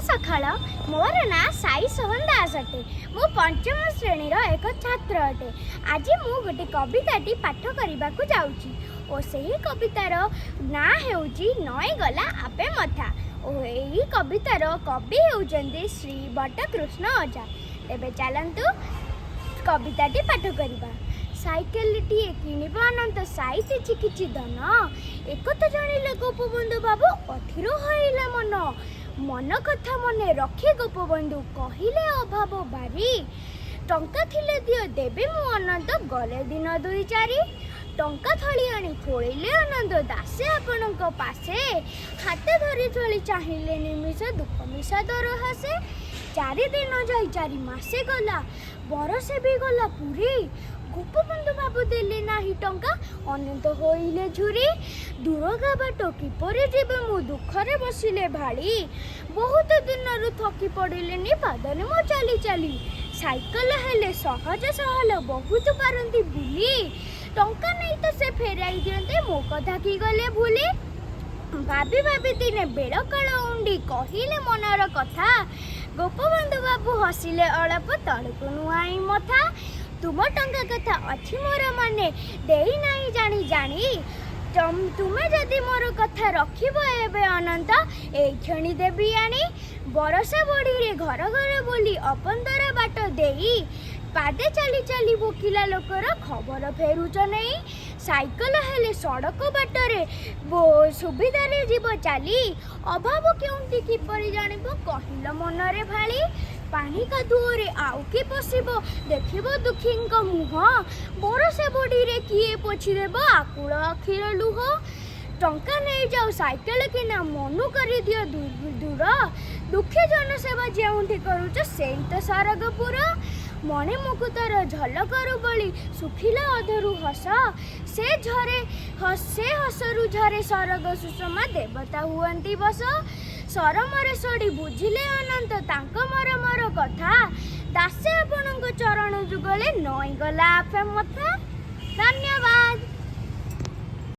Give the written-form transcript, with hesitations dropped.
सकाळ मोर ना साई सोहन दास अटे मु पंचम श्रेणी एक छात्र अटे। आज मु गोटे कविताटी पाठ करने को जाऊँगी और सही कवितार ना हेउची नई गला आपे मथा और यही कवितार कवि हेउचंदी श्री बटकृष्ण अजा। तेबे चलंतु कविताटी पाठ करबा। साइकेलटी किणव अनंत साइति किछि धन एक जानिले गोपबंधु बाबू अथिर होइला मन मन कथा मने रखे गोपबंधु कहिले अभाव बारी टंका थिले दियो देबे मु अनंत गले दिन दुई चारि टंका थली आनी थोड़िले अनंत दासे आपणक पासे हाथ धरी थोड़ी चाहिए निमिष दुख मिशा दर हसे 4 दिन जाई 4 मासे गला बरसे भी गला पूरी गोपबंधु बाबू देले नाही टंका अनंत होइले झुरी दूरगा बाट किपरि जीवे मु दुखरे बसिले भाड़ी बहुत दिन रु थकी पड़िले नि पादने मो चली चली साइकेल हेले सहज सहल बहुत पारंती बुली टंका नहीं तो से फेराई दियंते मो कथा की गले भूली भाभी भाभी दिने बेड़ काल उंडी कहिले मनर कथा गोपबंधु बाबू हसिले अळप तळकु नुआई मथा तुम टंका कथा अच्छी मोर माने देई नहीं जानी जानी तुम्हें जदि मोर कथा रखिब एबे अनंत ए क्षणी देवी आनी बरसा बड़ी रे घर घर बोली अपंदर बाट देई पादे चली चली भोकिला लोकर खबर फेरुच नहीं साइकेल हेले सड़क बाटरे सुविधा रे जीव चली अभाव केउंटी किपरि जानिबो कहिल मनरे भाली पानी कादुओरे आउ कि पशिबो देखिबो दुखींक मुह बरसे बड़ी रे किए पोछि देबो आकुल अखिर लुह टंका नहीं जाओ साइकेल किना मनु करी दियो दूर दुखी जनसेवा जेउंठी करूच सेई तो सरगपुर मणे मुकुतर झलकरु बली सुखिला अधरु हस से झरे से हसरु झरे सरग सुषमा देवता हुअंती बस सरमरे सड़ी बुझिले अनंत तांक मर कथा दासे आपणक चरण जुगले नई गला आपे मथा। धन्यवाद।